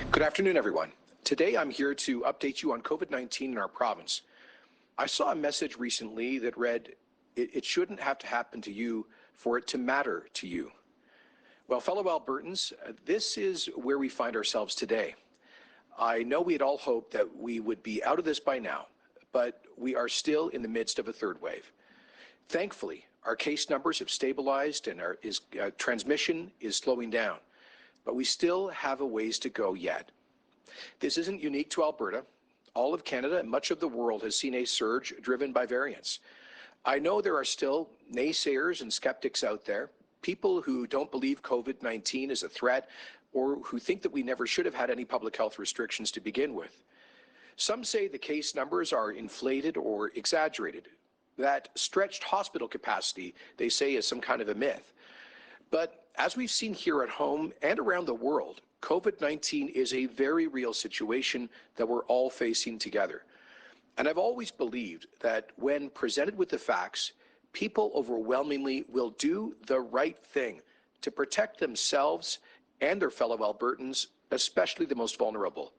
Good afternoon, everyone. Today I'm here to update you on COVID-19 in our province. I saw a message recently that read, it shouldn't have to happen to you for it to matter to you. Well, fellow Albertans, this is where we find ourselves today. I know we had all hoped that we would be out of this by now, but we are still in the midst of a third wave. Thankfully, our case numbers have stabilized and our transmission is slowing down, but we still have a ways to go yet. This isn't unique to Alberta. All of Canada and much of the world has seen a surge driven by variants. I know there are still naysayers and skeptics out there, people who don't believe COVID-19 is a threat or who think that we never should have had any public health restrictions to begin with. Some say the case numbers are inflated or exaggerated. That stretched hospital capacity, they say, is some kind of a myth. But as we've seen here at home and around the world, COVID-19 is a very real situation that we're all facing together. And I've always believed that when presented with the facts, people overwhelmingly will do the right thing to protect themselves and their fellow Albertans, especially the most vulnerable.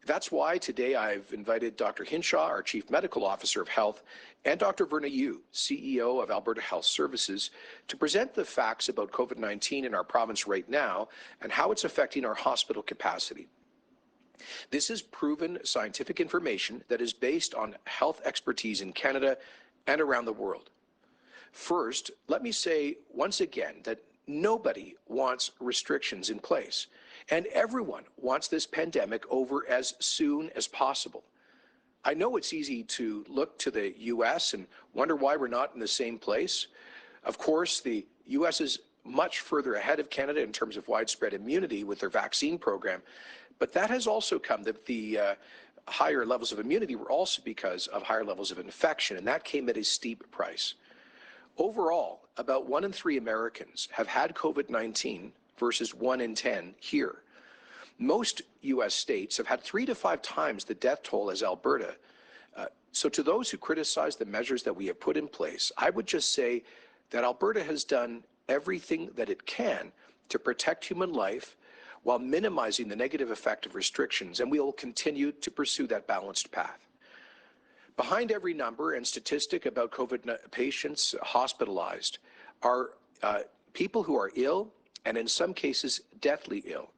That's why today I've invited Dr. Hinshaw, our Chief Medical Officer of Health, and Dr. Verna Yiu, CEO of Alberta Health Services, to present the facts about COVID-19 in our province right now and how it's affecting our hospital capacity. This is proven scientific information that is based on health expertise in Canada and around the world. First, let me say once again that nobody wants restrictions in place, and everyone wants this pandemic over as soon as possible. I know it's easy to look to the U.S. and wonder why we're not in the same place. Of course, the U.S. is much further ahead of Canada in terms of widespread immunity with their vaccine program, but that has also come, the higher levels of immunity were also because of higher levels of infection, and that came at a steep price. Overall, about 1 in 3 Americans have had COVID-19 versus 1 in 10 here. Most U.S. states have had 3 to 5 times the death toll as Alberta. So to those who criticize the measures that we have put in place, I would just say that Alberta has done everything that it can to protect human life while minimizing the negative effect of restrictions, and we will continue to pursue that balanced path. Behind every number and statistic about COVID patients hospitalized are people who are ill and in some cases deathly ill.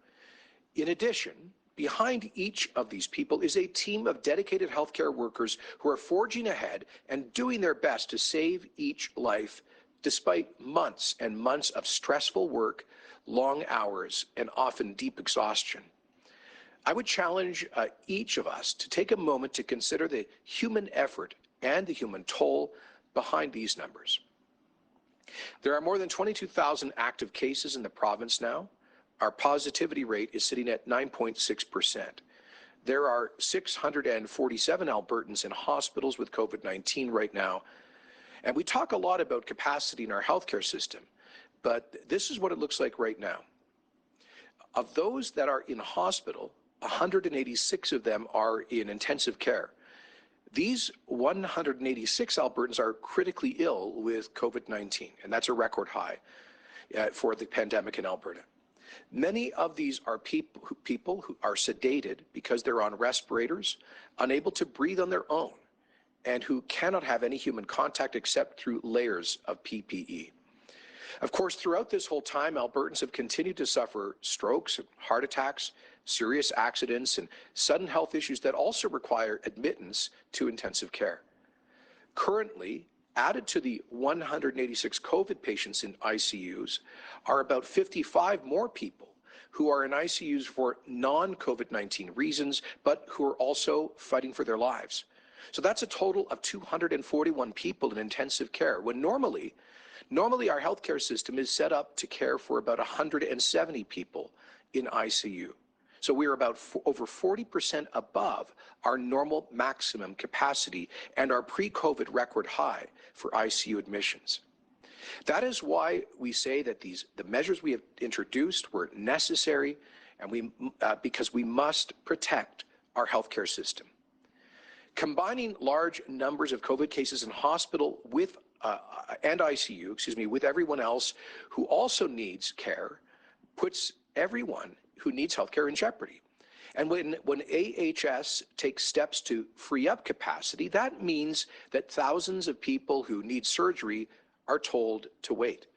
In addition, behind each of these people is a team of dedicated healthcare workers who are forging ahead and doing their best to save each life despite months and months of stressful work, long hours, and often deep exhaustion. I would challenge each of us to take a moment to consider the human effort and the human toll behind these numbers. There are more than 22,000 active cases in the province now. Our positivity rate is sitting at 9.6%. There are 647 Albertans in hospitals with COVID-19 right now. And we talk a lot about capacity in our healthcare system, but this is what it looks like right now. Of those that are in hospital, 186 of them are in intensive care. These 186 Albertans are critically ill with COVID-19, and that's a record high for the pandemic in Alberta. Many of these are people who are sedated because they're on respirators, unable to breathe on their own, and who cannot have any human contact except through layers of PPE. Of course, throughout this whole time, Albertans have continued to suffer strokes, heart attacks, serious accidents, and sudden health issues that also require admittance to intensive care. Currently, added to the 186 COVID patients in ICUs are about 55 more people who are in ICUs for non-COVID-19 reasons, but who are also fighting for their lives. So that's a total of 241 people in intensive care, when normally our healthcare system is set up to care for about 170 people in ICU. So we're about over 40% above our normal maximum capacity and our pre-COVID record high for ICU admissions. That is why we say that the measures we have introduced were necessary, and because we must protect our healthcare system. Combining large numbers of COVID cases in hospital with and ICU, with everyone else who also needs care, puts everyone who needs healthcare in jeopardy. And when AHS takes steps to free up capacity, that means that thousands of people who need surgery are told to wait.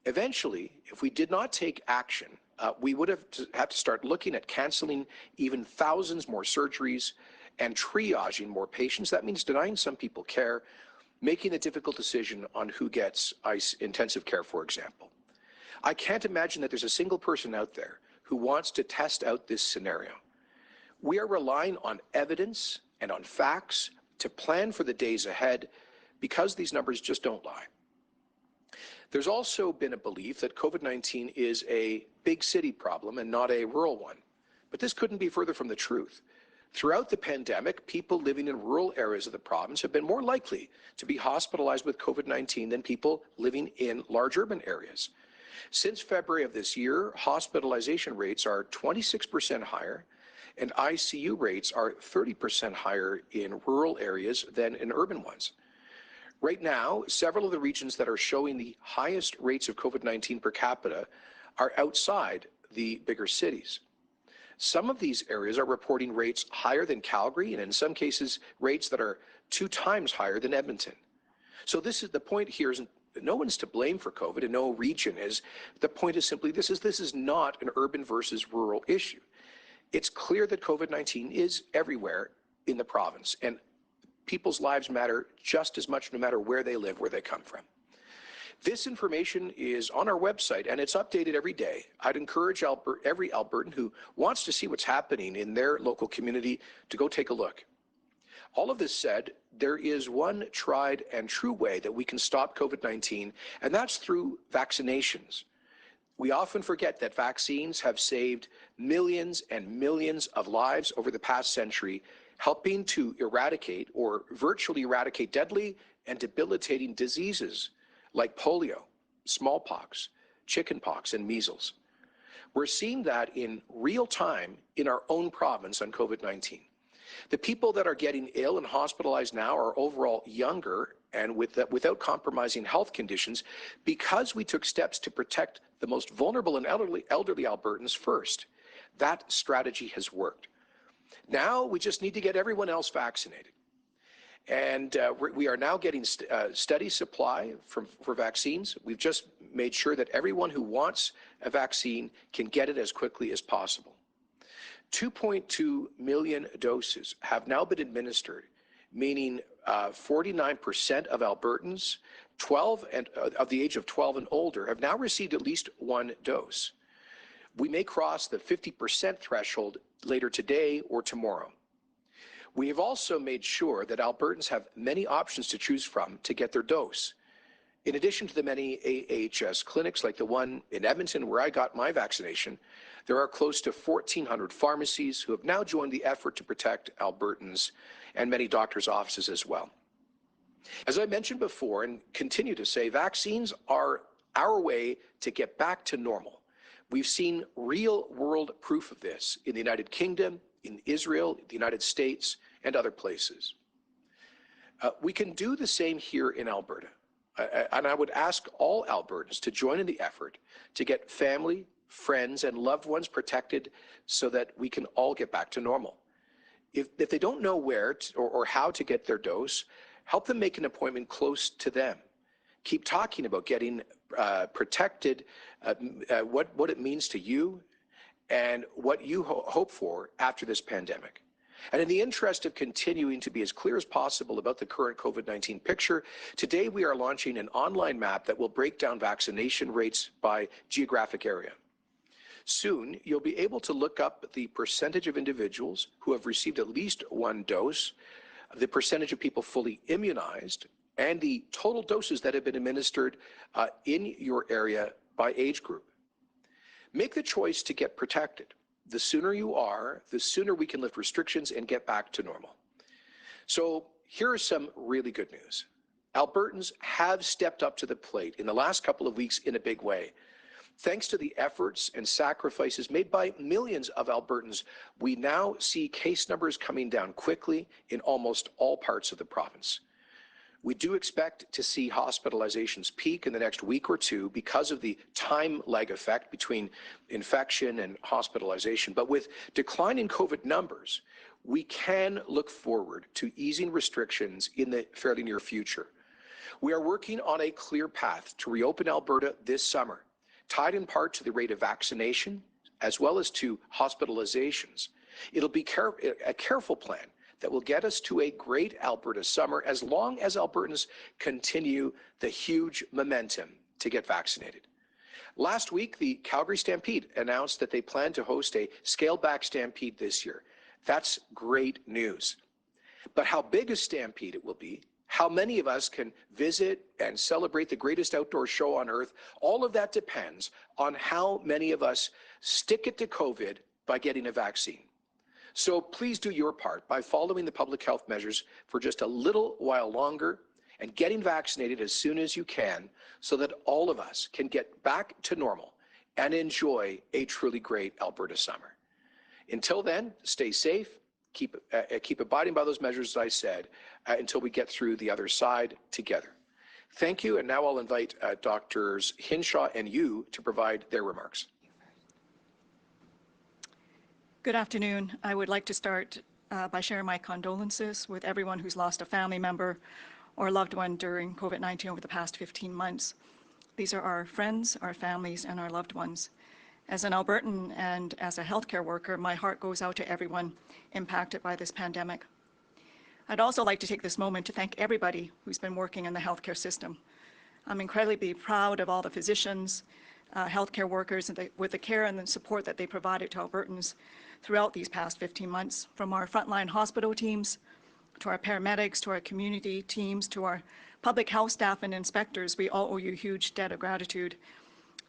Eventually, if we did not take action, we would have to start looking at canceling even thousands more surgeries and triaging more patients. That means denying some people care, making a difficult decision on who gets ICE intensive care, for example. I can't imagine that there's a single person out there who wants to test out this scenario. We are relying on evidence and on facts to plan for the days ahead because these numbers just don't lie. There's also been a belief that COVID-19 is a big city problem and not a rural one. But this couldn't be further from the truth. Throughout the pandemic, people living in rural areas of the province have been more likely to be hospitalized with COVID-19 than people living in large urban areas. Since February of this year, hospitalization rates are 26% higher, and ICU rates are 30% higher in rural areas than in urban ones. Right now, several of the regions that are showing the highest rates of COVID-19 per capita are outside the bigger cities. Some of these areas are reporting rates higher than Calgary, and in some cases, rates that are 2 times higher than Edmonton. So this is the point here is no one's to blame for COVID and no region is. The point is simply this is not an urban versus rural issue. It's clear that COVID-19 is everywhere in the province, and people's lives matter just as much no matter where they live, where they come from. This information is on our website and it's updated every day. I'd encourage every Albertan who wants to see what's happening in their local community to go take a look. All of this said, there is one tried and true way that we can stop COVID-19, and that's through vaccinations. We often forget that vaccines have saved millions and millions of lives over the past century, helping to eradicate or virtually eradicate deadly and debilitating diseases like polio, smallpox, chickenpox, and measles. We're seeing that in real time in our own province on COVID-19. The people that are getting ill and hospitalized now are overall younger and without compromising health conditions because we took steps to protect the most vulnerable and elderly Albertans first. That strategy has worked. Now we just need to get everyone else vaccinated. And we are now getting steady supply for vaccines. We've just made sure that everyone who wants a vaccine can get it as quickly as possible. 2.2 million doses have now been administered, meaning 49% of Albertans of the age of 12 and older have now received at least 1 dose. We may cross the 50% threshold later today or tomorrow. We have also made sure that Albertans have many options to choose from to get their dose. In addition to the many AHS clinics like the one in Edmonton where I got my vaccination, there are close to 1,400 pharmacies who have now joined the effort to protect Albertans and many doctors' offices as well. As I mentioned before and continue to say, vaccines are our way to get back to normal. We've seen real-world proof of this in the United Kingdom, in Israel, the United States, and other places. We can do the same here in Alberta. And I would ask all Albertans to join in the effort to get family, friends, and loved ones protected so that we can all get back to normal. If they don't know where or how to get their dose, help them make an appointment close to them. Keep talking about getting protected, what it means to you, and what you hope for after this pandemic. And in the interest of continuing to be as clear as possible about the current COVID-19 picture, today we are launching an online map that will break down vaccination rates by geographic area. Soon, you'll be able to look up the percentage of individuals who have received at least 1 dose, the percentage of people fully immunized, and the total doses that have been administered in your area by age group. Make the choice to get protected. The sooner you are, the sooner we can lift restrictions and get back to normal. So here is some really good news. Albertans have stepped up to the plate in the last couple of weeks in a big way. Thanks to the efforts and sacrifices made by millions of Albertans, we now see case numbers coming down quickly in almost all parts of the province. We do expect to see hospitalizations peak in the next week or two because of the time lag effect between infection and hospitalization. But with declining COVID numbers, we can look forward to easing restrictions in the fairly near future. We are working on a clear path to reopen Alberta this summer, tied in part to the rate of vaccination as well as to hospitalizations. It'll be a careful plan that will get us to a great Alberta summer as long as Albertans continue the huge momentum to get vaccinated. Last week, the Calgary Stampede announced that they plan to host a scaled-back Stampede this year. That's great news. But how big a Stampede it will be, how many of us can visit and celebrate the greatest outdoor show on earth, all of that depends on how many of us stick it to COVID by getting a vaccine. So please do your part by following the public health measures for just a little while longer and getting vaccinated as soon as you can so that all of us can get back to normal and enjoy a truly great Alberta summer. Until then, stay safe, keep abiding by those measures, as I said, until we get through the other side together. Thank you, and now I'll invite Drs. Hinshaw and Yiu to provide their remarks. Good afternoon. I would like to start by sharing my condolences with everyone who's lost a family member or loved one during COVID-19 over the past 15 months. These are our friends, our families, and our loved ones. As an Albertan and as a healthcare worker, my heart goes out to everyone impacted by this pandemic. I'd also like to take this moment to thank everybody who's been working in the healthcare system. I'm incredibly proud of all the physicians, healthcare workers, and with the care and the support that they provided to Albertans throughout these past 15 months, from our frontline hospital teams, to our paramedics, to our community teams, to our public health staff and inspectors. We all owe you a huge debt of gratitude.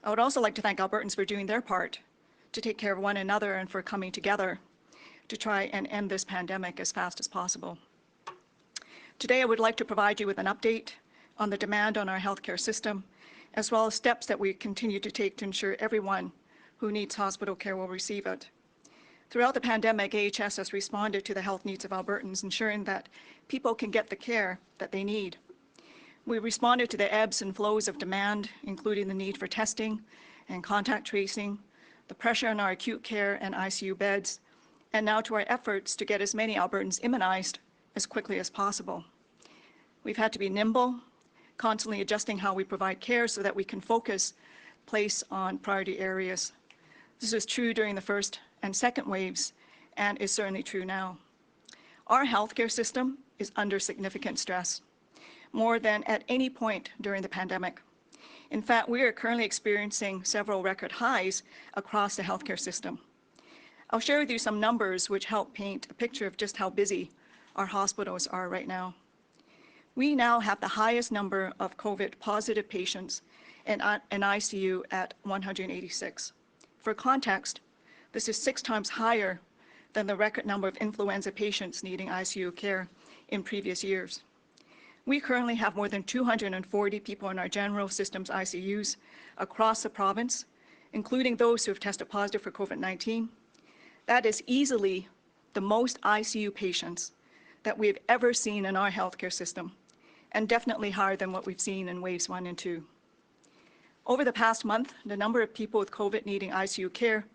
I would also like to thank Albertans for doing their part to take care of one another and for coming together to try and end this pandemic as fast as possible. Today, I would like to provide you with an update on the demand on our healthcare system, as well as steps that we continue to take to ensure everyone who needs hospital care will receive it. Throughout the pandemic, AHS has responded to the health needs of Albertans, ensuring that people can get the care that they need. We responded to the ebbs and flows of demand, including the need for testing and contact tracing, the pressure on our acute care and ICU beds, and now to our efforts to get as many Albertans immunized as quickly as possible. We've had to be nimble, constantly adjusting how we provide care so that we can place on priority areas. This was true during the first and second waves and is certainly true now. Our healthcare system is under significant stress, more than at any point during the pandemic. In fact, we are currently experiencing several record highs across the healthcare system. I'll share with you some numbers which help paint a picture of just how busy our hospitals are right now. We now have the highest number of COVID positive patients in ICU at 186. For context, this is 6 times higher than the record number of influenza patients needing ICU care in previous years. We currently have more than 240 people in our general systems ICUs across the province, including those who have tested positive for COVID-19. That is easily the most ICU patients that we've ever seen in our healthcare system, and definitely higher than what we've seen in waves 1 and 2. Over the past month, the number of people with COVID needing ICU care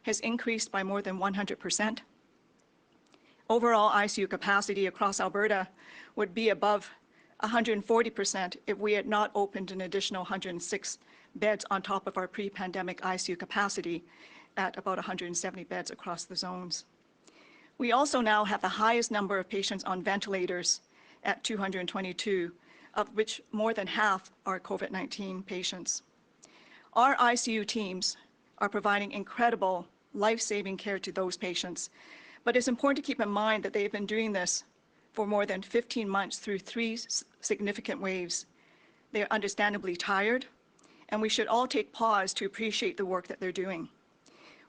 has increased by more than 100%. Overall ICU capacity across Alberta would be above 140% if we had not opened an additional 106 beds on top of our pre-pandemic ICU capacity at about 170 beds across the zones. We also now have the highest number of patients on ventilators at 222, of which more than half are COVID-19 patients. Our ICU teams are providing incredible life-saving care to those patients, but it's important to keep in mind that they've been doing this for more than 15 months through 3 significant waves. They are understandably tired, and we should all take pause to appreciate the work that they're doing.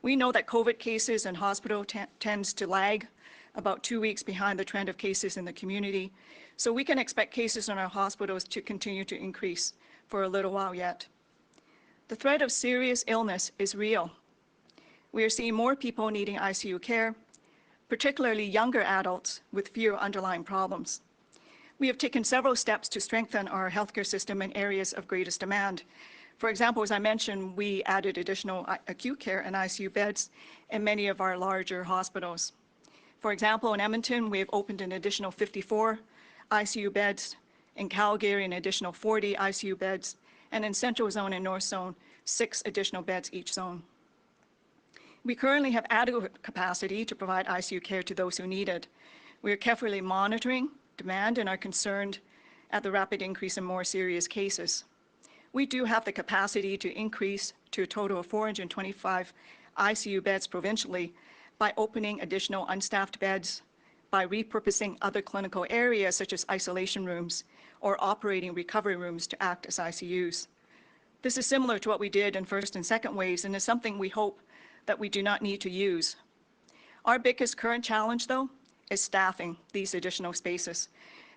We know that COVID cases in hospital tends to lag about 2 weeks behind the trend of cases in the community, so we can expect cases in our hospitals to continue to increase for a little while yet. The threat of serious illness is real. We are seeing more people needing ICU care, particularly younger adults with fewer underlying problems. We have taken several steps to strengthen our healthcare system in areas of greatest demand. For example, as I mentioned, we added additional acute care and ICU beds in many of our larger hospitals. For example, in Edmonton, we have opened an additional 54 ICU beds, in Calgary an additional 40 ICU beds, and in Central Zone and North Zone, 6 additional beds each zone. We currently have adequate capacity to provide ICU care to those who need it. We are carefully monitoring demand and are concerned at the rapid increase in more serious cases. We do have the capacity to increase to a total of 425 ICU beds provincially by opening additional unstaffed beds, by repurposing other clinical areas such as isolation rooms or operating recovery rooms to act as ICUs. This is similar to what we did in first and second waves and is something we hope that we do not need to use. Our biggest current challenge, though, is staffing these additional spaces.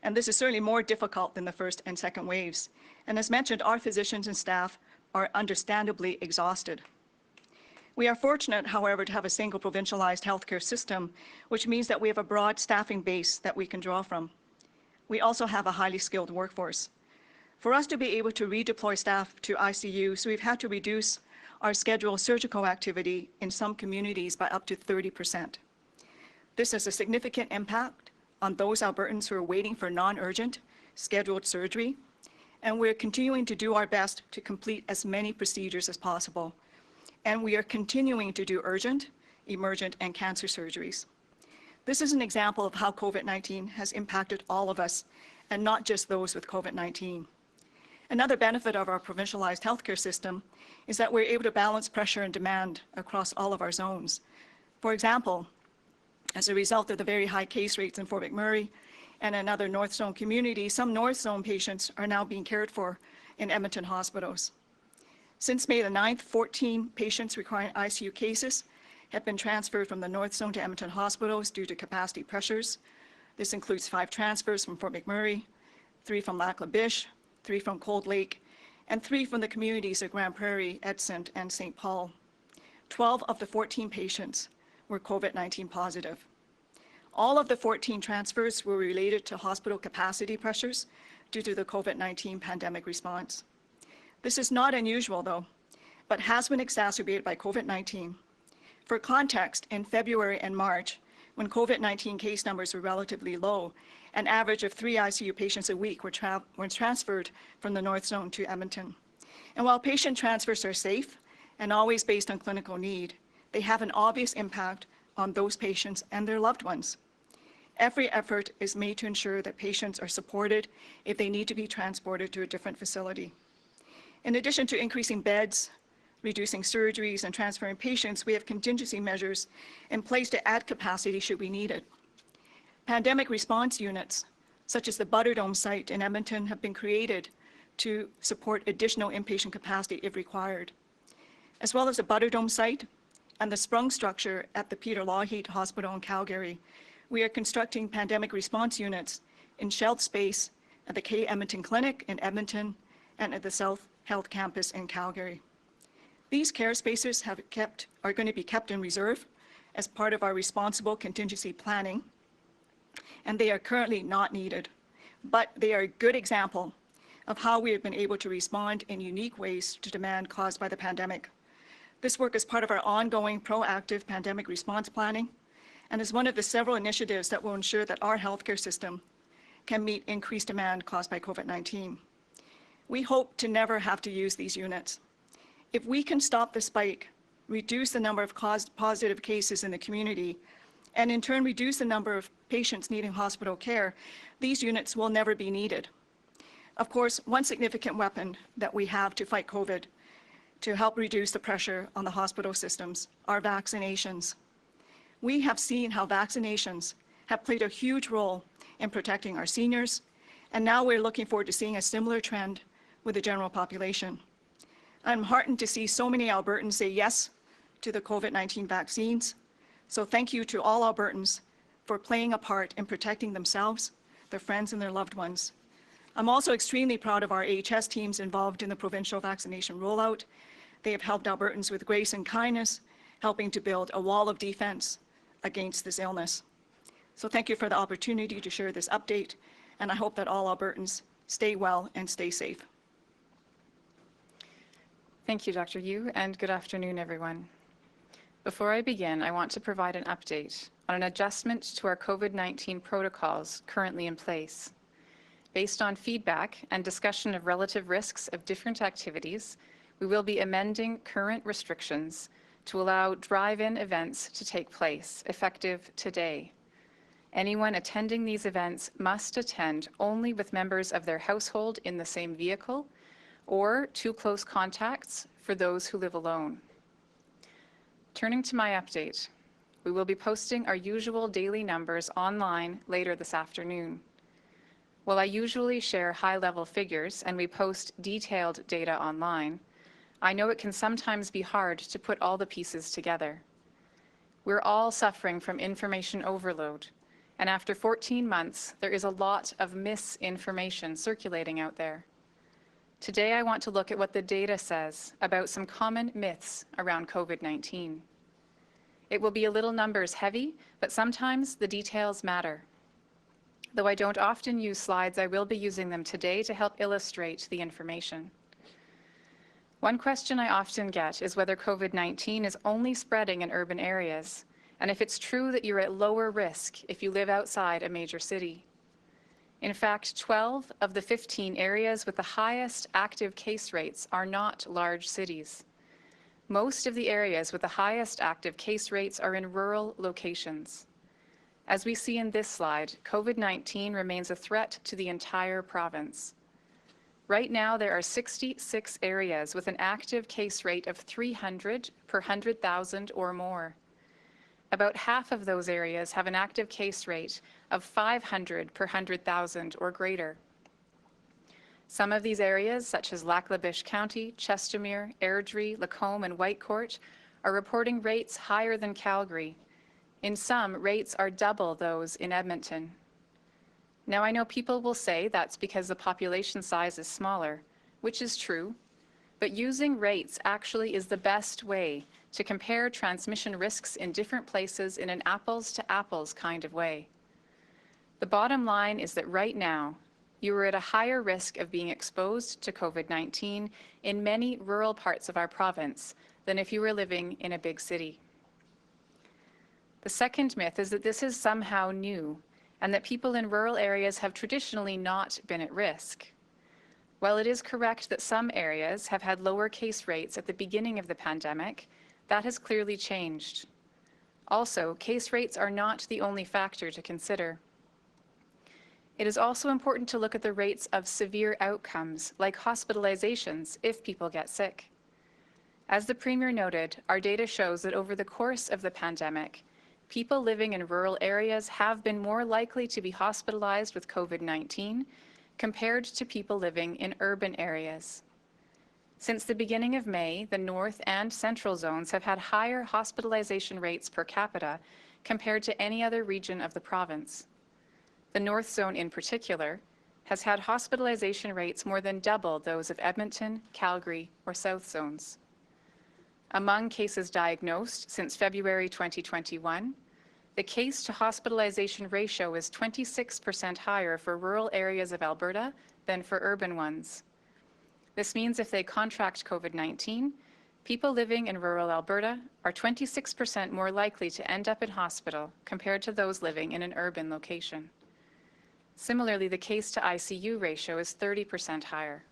And this is certainly more difficult than the first and second waves. And as mentioned, our physicians and staff are understandably exhausted. We are fortunate, however, to have a single provincialized healthcare system, which means that we have a broad staffing base that we can draw from. We also have a highly skilled workforce. For us to be able to redeploy staff to ICU, we've had to reduce our scheduled surgical activity in some communities by up to 30%. This has a significant impact on those Albertans who are waiting for non-urgent scheduled surgery, and we're continuing to do our best to complete as many procedures as possible. And we are continuing to do urgent, emergent, and cancer surgeries. This is an example of how COVID-19 has impacted all of us, and not just those with COVID-19. Another benefit of our provincialized healthcare system is that we're able to balance pressure and demand across all of our zones. For example, as a result of the very high case rates in Fort McMurray and in other North Zone communities, some North Zone patients are now being cared for in Edmonton hospitals. Since May the 9th, 14 patients requiring ICU cases have been transferred from the North Zone to Edmonton hospitals due to capacity pressures. This includes 5 transfers from Fort McMurray, 3 from Lac La Biche, 3 from Cold Lake, and 3 from the communities of Grand Prairie, Edson, and St. Paul. 12 of the 14 patients were COVID-19 positive. All of the 14 transfers were related to hospital capacity pressures due to the COVID-19 pandemic response. This is not unusual, though, but has been exacerbated by COVID-19. For context, in February and March, when COVID-19 case numbers were relatively low, an average of 3 ICU patients a week were transferred from the North Zone to Edmonton. And while patient transfers are safe and always based on clinical need, they have an obvious impact on those patients and their loved ones. Every effort is made to ensure that patients are supported if they need to be transported to a different facility. In addition to increasing beds, reducing surgeries, and transferring patients, we have contingency measures in place to add capacity should we need it. Pandemic response units, such as the Butterdome site in Edmonton, have been created to support additional inpatient capacity if required. As well as the Butterdome site and the Sprung structure at the Peter Lougheed Hospital in Calgary, we are constructing pandemic response units in shelved space at the K Edmonton Clinic in Edmonton and at the South Health Campus in Calgary. These care spaces are going to be kept in reserve as part of our responsible contingency planning, and they are currently not needed, but they are a good example of how we have been able to respond in unique ways to demand caused by the pandemic. This work is part of our ongoing proactive pandemic response planning and is one of the several initiatives that will ensure that our healthcare system can meet increased demand caused by COVID-19. We hope to never have to use these units. If we can stop the spike, reduce the number of positive cases in the community, and in turn reduce the number of patients needing hospital care, these units will never be needed. Of course, one significant weapon that we have to fight COVID to help reduce the pressure on the hospital systems are vaccinations. We have seen how vaccinations have played a huge role in protecting our seniors, and now we're looking forward to seeing a similar trend with the general population. I'm heartened to see so many Albertans say yes to the COVID-19 vaccines. So thank you to all Albertans for playing a part in protecting themselves, their friends, and their loved ones. I'm also extremely proud of our AHS teams involved in the provincial vaccination rollout. They have helped Albertans with grace and kindness, helping to build a wall of defense against this illness. So thank you for the opportunity to share this update, and I hope that all Albertans stay well and stay safe. Thank you, Dr. Yiu, and good afternoon, everyone. Before I begin, I want to provide an update on an adjustment to our COVID-19 protocols currently in place. Based on feedback and discussion of relative risks of different activities, we will be amending current restrictions to allow drive-in events to take place, effective today. Anyone attending these events must attend only with members of their household in the same vehicle or 2 close contacts for those who live alone. Turning to my update, we will be posting our usual daily numbers online later this afternoon. While I usually share high-level figures and we post detailed data online, I know it can sometimes be hard to put all the pieces together. We're all suffering from information overload, and after 14 months, there is a lot of misinformation circulating out there. Today, I want to look at what the data says about some common myths around COVID-19. It will be a little numbers heavy, but sometimes the details matter. Though I don't often use slides, I will be using them today to help illustrate the information. One question I often get is whether COVID-19 is only spreading in urban areas, and if it's true that you're at lower risk if you live outside a major city. In fact, 12 of the 15 areas with the highest active case rates are not large cities. Most of the areas with the highest active case rates are in rural locations. As we see in this slide, COVID-19 remains a threat to the entire province. Right now, there are 66 areas with an active case rate of 300 per 100,000 or more. About half of those areas have an active case rate of 500 per 100,000 or greater. Some of these areas, such as Lac La Biche County, Chestermere, Airdrie, Lacombe, and Whitecourt, are reporting rates higher than Calgary. In some, rates are double those in Edmonton. Now, I know people will say that's because the population size is smaller, which is true, but using rates actually is the best way to compare transmission risks in different places in an apples-to-apples kind of way. The bottom line is that right now, you are at a higher risk of being exposed to COVID-19 in many rural parts of our province than if you were living in a big city. The second myth is that this is somehow new and that people in rural areas have traditionally not been at risk. While it is correct that some areas have had lower case rates at the beginning of the pandemic, that has clearly changed. Also, case rates are not the only factor to consider. It is also important to look at the rates of severe outcomes, like hospitalizations, if people get sick. As the Premier noted, our data shows that over the course of the pandemic, people living in rural areas have been more likely to be hospitalized with COVID-19 compared to people living in urban areas. Since the beginning of May, the North and Central zones have had higher hospitalization rates per capita compared to any other region of the province. The North Zone in particular has had hospitalization rates more than double those of Edmonton, Calgary, or South Zones. Among cases diagnosed since February 2021, the case to hospitalization ratio is 26% higher for rural areas of Alberta than for urban ones. This means if they contract COVID-19, people living in rural Alberta are 26% more likely to end up in hospital compared to those living in an urban location. Similarly, the case to ICU ratio is 30% higher.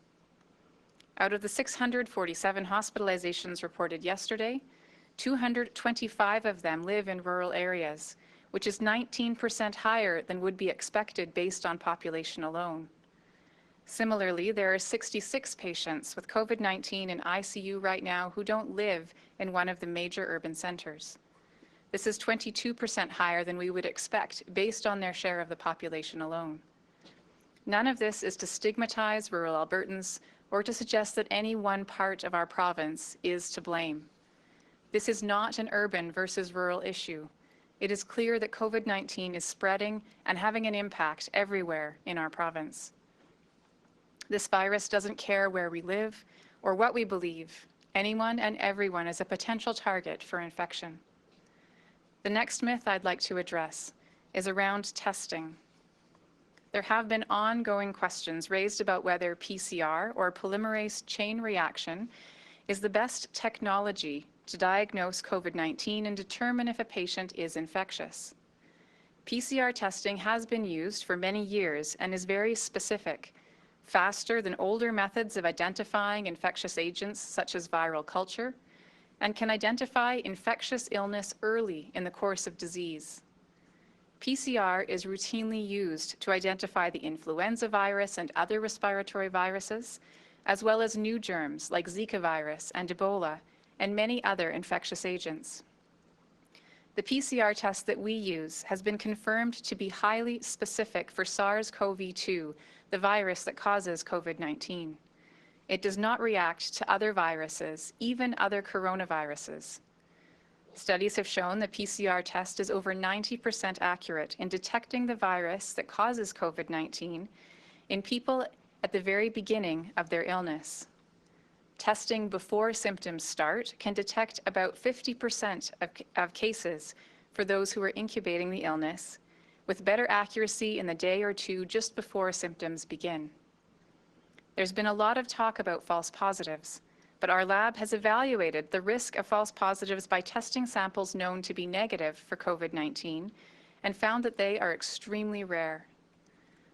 Out of the 647 hospitalizations reported yesterday, 225 of them live in rural areas, which is 19% higher than would be expected based on population alone. Similarly, there are 66 patients with COVID-19 in ICU right now who don't live in one of the major urban centers. This is 22% higher than we would expect based on their share of the population alone. None of this is to stigmatize rural Albertans or to suggest that any one part of our province is to blame. This is not an urban versus rural issue. It is clear that COVID-19 is spreading and having an impact everywhere in our province. This virus doesn't care where we live or what we believe. Anyone and everyone is a potential target for infection. The next myth I'd like to address is around testing. There have been ongoing questions raised about whether PCR, or polymerase chain reaction, is the best technology to diagnose COVID-19 and determine if a patient is infectious. PCR testing has been used for many years and is very specific, faster than older methods of identifying infectious agents such as viral culture, and can identify infectious illness early in the course of disease. PCR is routinely used to identify the influenza virus and other respiratory viruses, as well as new germs like Zika virus and Ebola, and many other infectious agents. The PCR test that we use has been confirmed to be highly specific for SARS-CoV-2, the virus that causes COVID-19. It does not react to other viruses, even other coronaviruses. Studies have shown the PCR test is over 90% accurate in detecting the virus that causes COVID-19 in people at the very beginning of their illness. Testing before symptoms start can detect about 50% of cases for those who are incubating the illness, with better accuracy in the day or two just before symptoms begin. There's been a lot of talk about false positives, but our lab has evaluated the risk of false positives by testing samples known to be negative for COVID-19 and found that they are extremely rare.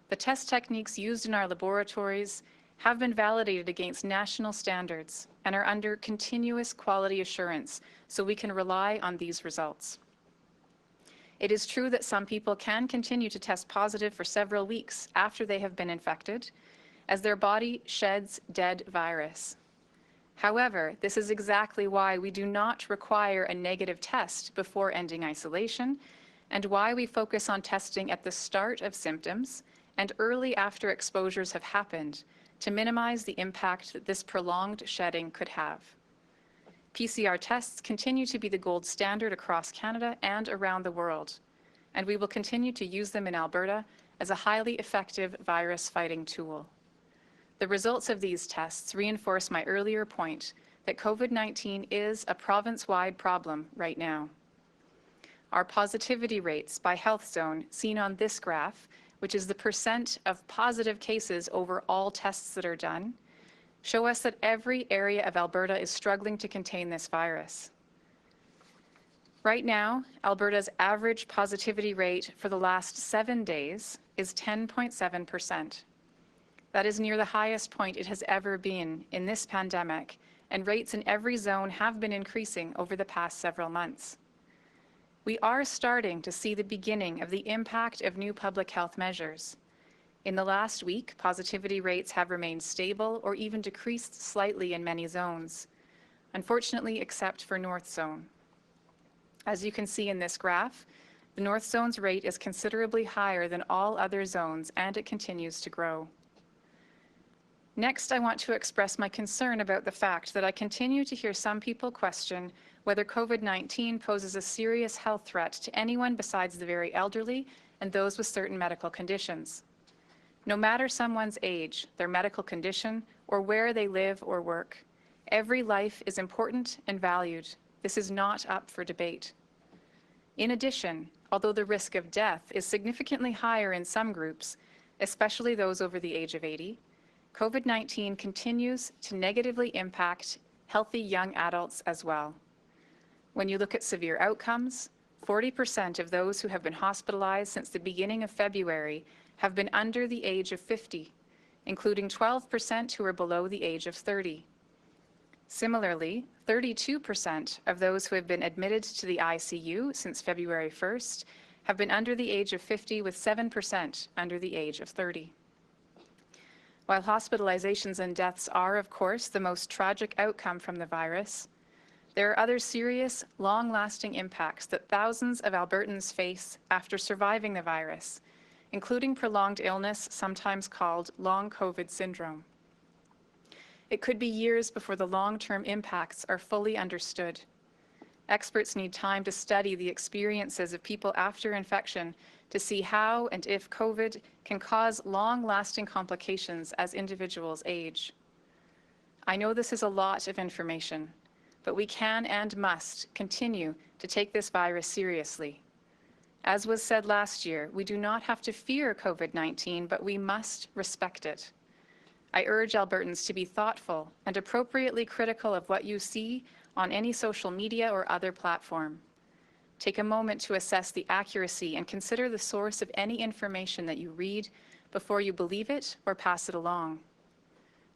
The test techniques used in our laboratories have been validated against national standards and are under continuous quality assurance, so we can rely on these results. It is true that some people can continue to test positive for several weeks after they have been infected, as their body sheds dead virus. However, this is exactly why we do not require a negative test before ending isolation, and why we focus on testing at the start of symptoms and early after exposures have happened, to minimize the impact that this prolonged shedding could have. PCR tests continue to be the gold standard across Canada and around the world, and we will continue to use them in Alberta as a highly effective virus-fighting tool. The results of these tests reinforce my earlier point that COVID-19 is a province-wide problem right now. Our positivity rates by health zone, seen on this graph, which is the percent of positive cases over all tests that are done, show us that every area of Alberta is struggling to contain this virus. Right now, Alberta's average positivity rate for the last 7 days is 10.7%. That is near the highest point it has ever been in this pandemic, and rates in every zone have been increasing over the past several months. We are starting to see the beginning of the impact of new public health measures. In the last week, positivity rates have remained stable or even decreased slightly in many zones, unfortunately except for North Zone. As you can see in this graph, the North Zone's rate is considerably higher than all other zones, and it continues to grow. Next, I want to express my concern about the fact that I continue to hear some people question whether COVID-19 poses a serious health threat to anyone besides the very elderly and those with certain medical conditions. No matter someone's age, their medical condition, or where they live or work, every life is important and valued. This is not up for debate. In addition, although the risk of death is significantly higher in some groups, especially those over the age of 80, COVID-19 continues to negatively impact healthy young adults as well. When you look at severe outcomes, 40% of those who have been hospitalized since the beginning of February have been under the age of 50, including 12% who are below the age of 30. Similarly, 32% of those who have been admitted to the ICU since February 1st have been under the age of 50, with 7% under the age of 30. While hospitalizations and deaths are, of course, the most tragic outcome from the virus, there are other serious, long-lasting impacts that thousands of Albertans face after surviving the virus, including prolonged illness, sometimes called long COVID syndrome. It could be years before the long-term impacts are fully understood. Experts need time to study the experiences of people after infection to see how and if COVID can cause long-lasting complications as individuals age. I know this is a lot of information, but we can and must continue to take this virus seriously. As was said last year, we do not have to fear COVID-19, but we must respect it. I urge Albertans to be thoughtful and appropriately critical of what you see on any social media or other platform. Take a moment to assess the accuracy and consider the source of any information that you read before you believe it or pass it along.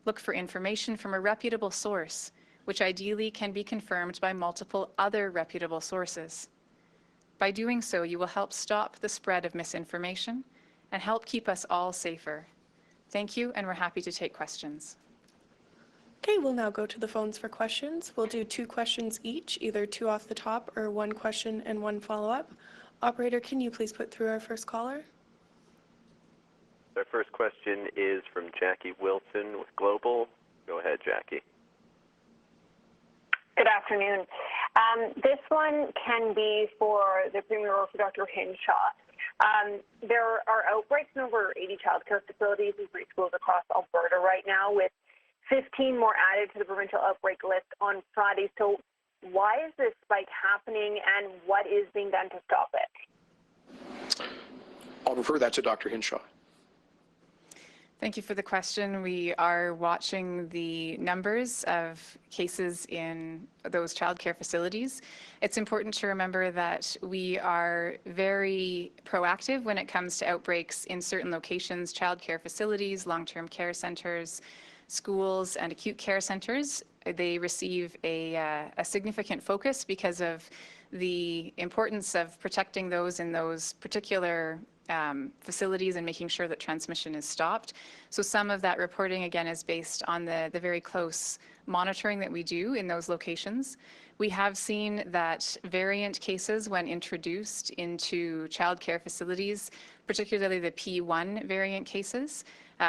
Look for information from a reputable source, which ideally can be confirmed by multiple other reputable sources. By doing so, you will help stop the spread of misinformation and help keep us all safer. Thank you, and we're happy to take questions. Okay, we'll now go to the phones for questions. We'll do 2 questions each, either 2 off the top or 1 question and 1 follow-up. Operator, can you please put through our first caller? Our first question is from Jackie Wilson with Global. Go ahead, Jackie. Good afternoon. This one can be for the Premier or for Dr. Hinshaw. There are outbreaks in over 80 childcare facilities and preschools across Alberta right now, with 15 more added to the provincial outbreak list on Friday. So why is this spike happening, and what is being done to stop it? I'll refer that to Dr. Hinshaw. Thank you for the question. We are watching the numbers of cases in those childcare facilities. It's important to remember that we are very proactive when it comes to outbreaks in certain locations, childcare facilities, long-term care centers, schools, and acute care centers. They receive a significant focus because of the importance of protecting those in those particular facilities and making sure that transmission is stopped. So some of that reporting, again, is based on the very close monitoring that we do in those locations. We have seen that variant cases, when introduced into childcare facilities, particularly the P1 variant cases,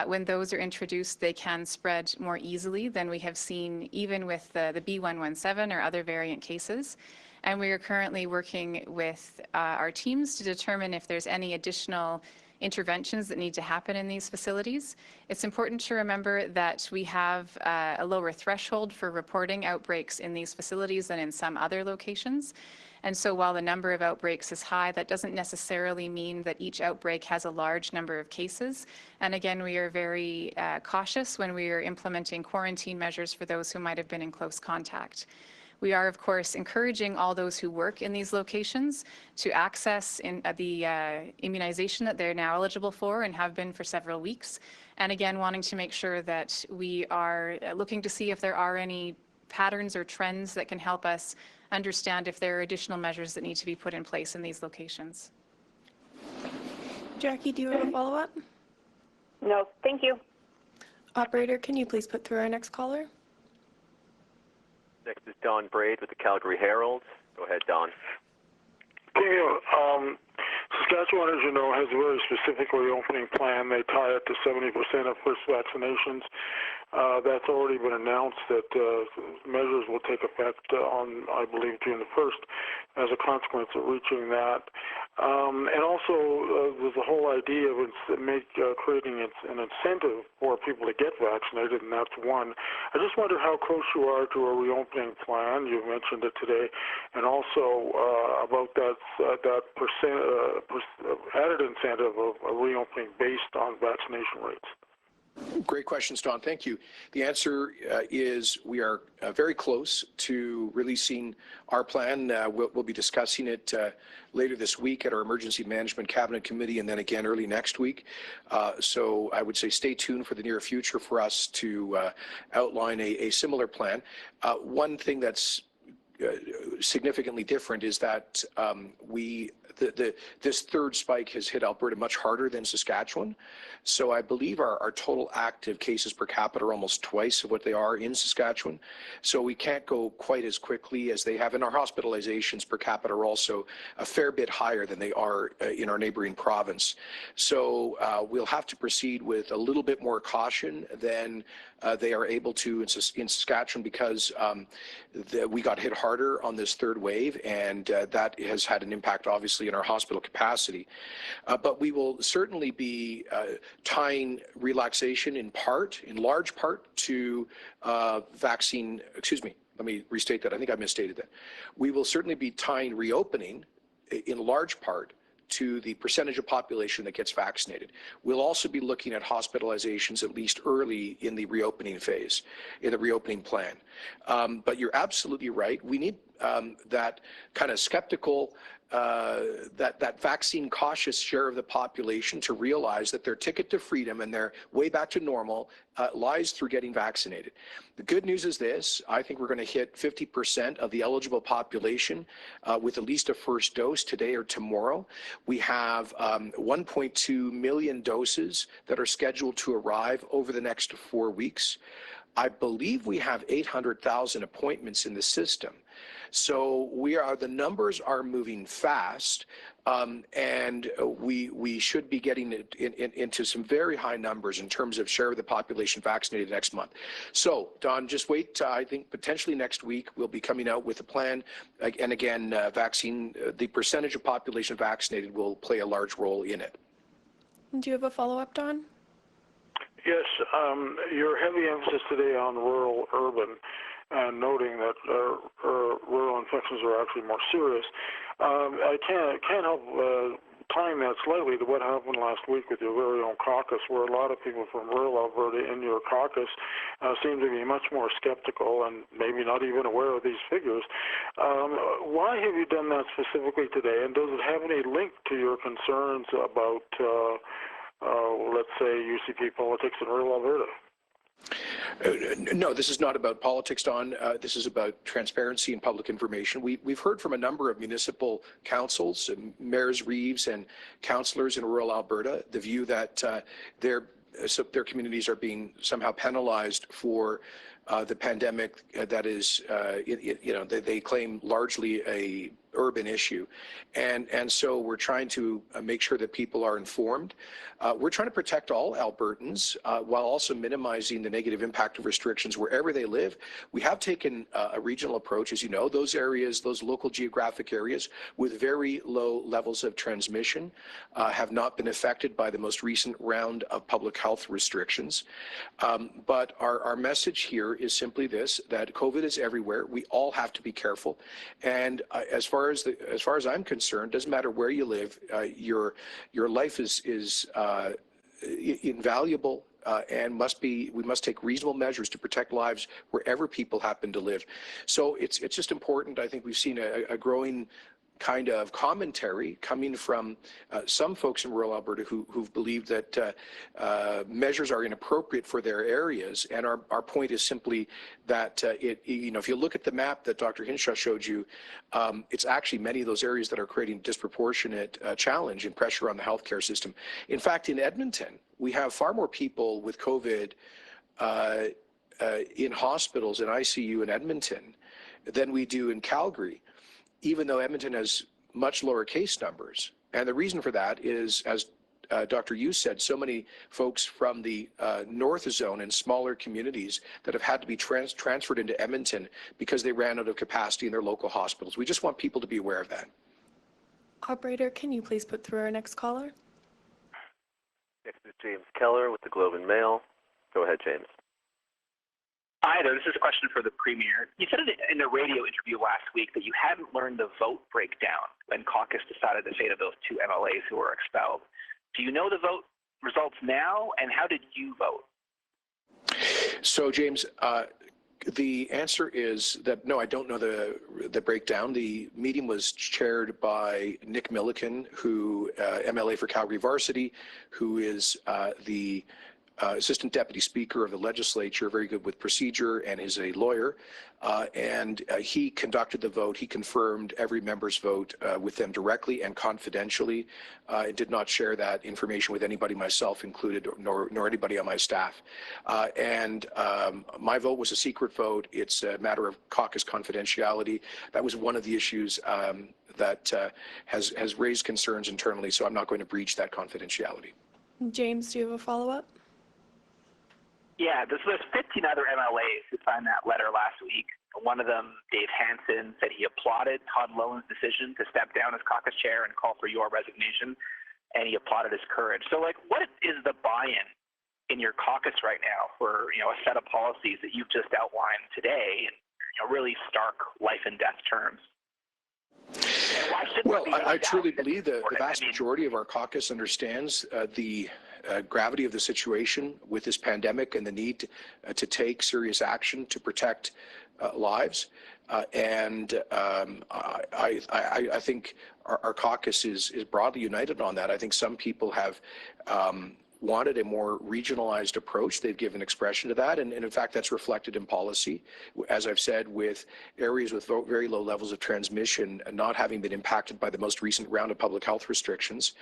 when those are introduced, they can spread more easily than we have seen even with the B117 or other variant cases. And we are currently working with our teams to determine if there's any additional interventions that need to happen in these facilities. It's important to remember that we have a lower threshold for reporting outbreaks in these facilities than in some other locations. And so while the number of outbreaks is high, that doesn't necessarily mean that each outbreak has a large number of cases. And again, we are very cautious when we are implementing quarantine measures for those who might have been in close contact. We are, of course, encouraging all those who work in these locations to access the immunization that they're now eligible for and have been for several weeks. And again, wanting to make sure that we are looking to see if there are any patterns or trends that can help us understand if there are additional measures that need to be put in place in these locations. Jackie, do you have a follow-up? No, thank you. Operator, can you please put through our next caller? Next is Don Braid with the Calgary Herald. Go ahead, Don. Saskatchewan, as you know, has a very specific reopening plan. They tie it to 70% of first vaccinations. That's already been announced that measures will take effect on, I believe, June the 1st as a consequence of reaching that. And also, there's the whole idea of creating an incentive for people to get vaccinated, and that's one. I just wonder how close you are to a reopening plan. You mentioned it today, and also about that added incentive of a reopening based on vaccination rates. Great questions, Don. Thank you. The answer is we are very close to releasing our plan. We'll be discussing it later this week at our Emergency Management Cabinet Committee and then again early next week. So I would say stay tuned for the near future for us to outline a similar plan. One thing that's significantly different is that this third spike has hit Alberta much harder than Saskatchewan. So I believe our total active cases per capita are almost twice of what they are in Saskatchewan. So we can't go quite as quickly as they have. And our hospitalizations per capita are also a fair bit higher than they are in our neighboring province. So we'll have to proceed with a little bit more caution than they are able to in Saskatchewan because we got hit harder on this third wave, and that has had an impact, obviously, in our hospital capacity. But we will certainly be tying relaxation in large part to vaccine, excuse me, let me restate that. I think I misstated that. We will certainly be tying reopening in large part to the percentage of population that gets vaccinated. We'll also be looking at hospitalizations at least early in the reopening phase, in the reopening plan. But you're absolutely right. We need that kind of skeptical, that vaccine cautious share of the population to realize that their ticket to freedom and their way back to normal lies through getting vaccinated. The good news is this: I think we're going to hit 50% of the eligible population with at least a first dose today or tomorrow. We have 1.2 million doses that are scheduled to arrive over the next 4 weeks. I believe we have 800,000 appointments in the system. So the numbers are moving fast, and we should be getting into some very high numbers in terms of share of the population vaccinated next month. So, Don, just wait. I think potentially next week we'll be coming out with a plan. And again, the percentage of population vaccinated will play a large role in it. Do you have a follow-up, Don? Yes, your heavy emphasis today on rural-urban, and noting that rural infections are actually more serious. I can't help tying that slightly to what happened last week with your very own caucus, where a lot of people from rural Alberta in your caucus seem to be much more skeptical and maybe not even aware of these figures. Why have you done that specifically today, and does it have any link to your concerns about, let's say, UCP politics in rural Alberta? No, this is not about politics, Don. This is about transparency and public information. We've heard from a number of municipal councils, mayors, reeves, and councillors in rural Alberta the view that their communities are being somehow penalized for the pandemic that is, they claim largely a urban issue. And so we're trying to make sure that people are informed. We're trying to protect all Albertans while also minimizing the negative impact of restrictions wherever they live. We have taken a regional approach, as you know. Those areas, those local geographic areas with very low levels of transmission have not been affected by the most recent round of public health restrictions. But our message here is simply this, that COVID is everywhere. We all have to be careful. And as far as I'm concerned, doesn't matter where you live, your life is invaluable, and we must take reasonable measures to protect lives wherever people happen to live. So it's just important. I think we've seen a growing kind of commentary coming from some folks in rural Alberta who've believed that measures are inappropriate for their areas. And our point is simply that if you look at the map that Dr. Hinshaw showed you, it's actually many of those areas that are creating disproportionate challenge and pressure on the healthcare system. In fact, in Edmonton, we have far more people with COVID in hospitals and ICU in Edmonton than we do in Calgary, even though Edmonton has much lower case numbers. And the reason for that is, as Dr. Yiu said, so many folks from the north zone and smaller communities that have had to be transferred into Edmonton because they ran out of capacity in their local hospitals. We just want people to be aware of that. Operator, can you please put through our next caller? Next is James Keller with the Globe and Mail. Go ahead, James. Hi there, this is a question for the Premier. You said in a radio interview last week that you hadn't learned the vote breakdown when caucus decided the fate of those 2 MLAs who were expelled. Do you know the vote results now, and how did you vote? So, James, the answer is that no, I don't know the breakdown. The meeting was chaired by Nick Milliken, who MLA for Calgary Varsity, who is the Assistant Deputy Speaker of the Legislature, very good with procedure, and is a lawyer. And he conducted the vote. He confirmed every member's vote with them directly and confidentially. And did not share that information with anybody, myself included, nor anybody on my staff. And my vote was a secret vote. It's a matter of caucus confidentiality. That was one of the issues that has raised concerns internally, so I'm not going to breach that confidentiality. James, do you have a follow-up? Yeah, there's 15 other MLAs who signed that letter last week. One of them, Dave Hansen, said he applauded Todd Lowen's decision to step down as caucus chair and call for your resignation, and he applauded his courage. So, what is the buy-in in your caucus right now for, a set of policies that you've just outlined today in, really stark life and death terms? And why shouldn't Well, we I be truly down believe that the for it? vast majority of our caucus understands the gravity of the situation with this pandemic and the need to take serious action to protect lives. I think our caucus is broadly united on that. I think some people have wanted a more regionalized approach. They've given expression to that, and in fact, that's reflected in policy. As I've said, with areas with very low levels of transmission not having been impacted by the most recent round of public health restrictions.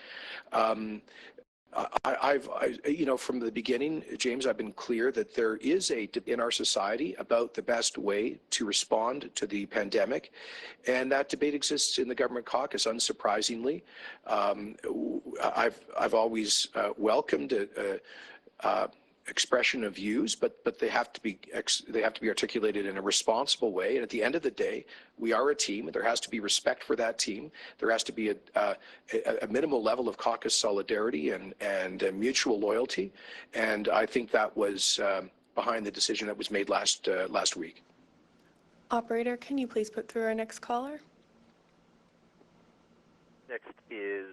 From the beginning, James, I've been clear that there is in our society about the best way to respond to the pandemic, and that debate exists in the government caucus. Unsurprisingly, I've always welcomed expression of views, but they have to be articulated in a responsible way. And at the end of the day, we are a team. There has to be respect for that team. There has to be a minimal level of caucus solidarity and mutual loyalty. And I think that was behind the decision that was made last week. Operator, can you please put through our next caller? Next is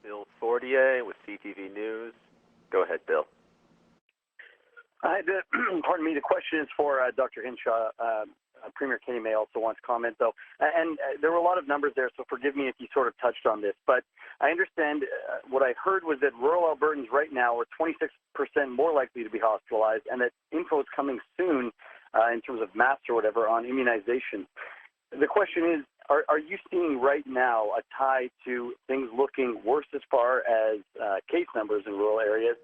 Bill Fortier with CTV News. Go ahead, Bill. Pardon me, the question is for Dr. Hinshaw. Premier Kenney may also want to comment, though. And there were a lot of numbers there, so forgive me if you sort of touched on this. But I understand what I heard was that rural Albertans right now are 26% more likely to be hospitalized, and that info is coming soon in terms of maps or whatever on immunization. The question is, are you seeing right now a tie to things looking worse as far as case numbers in rural areas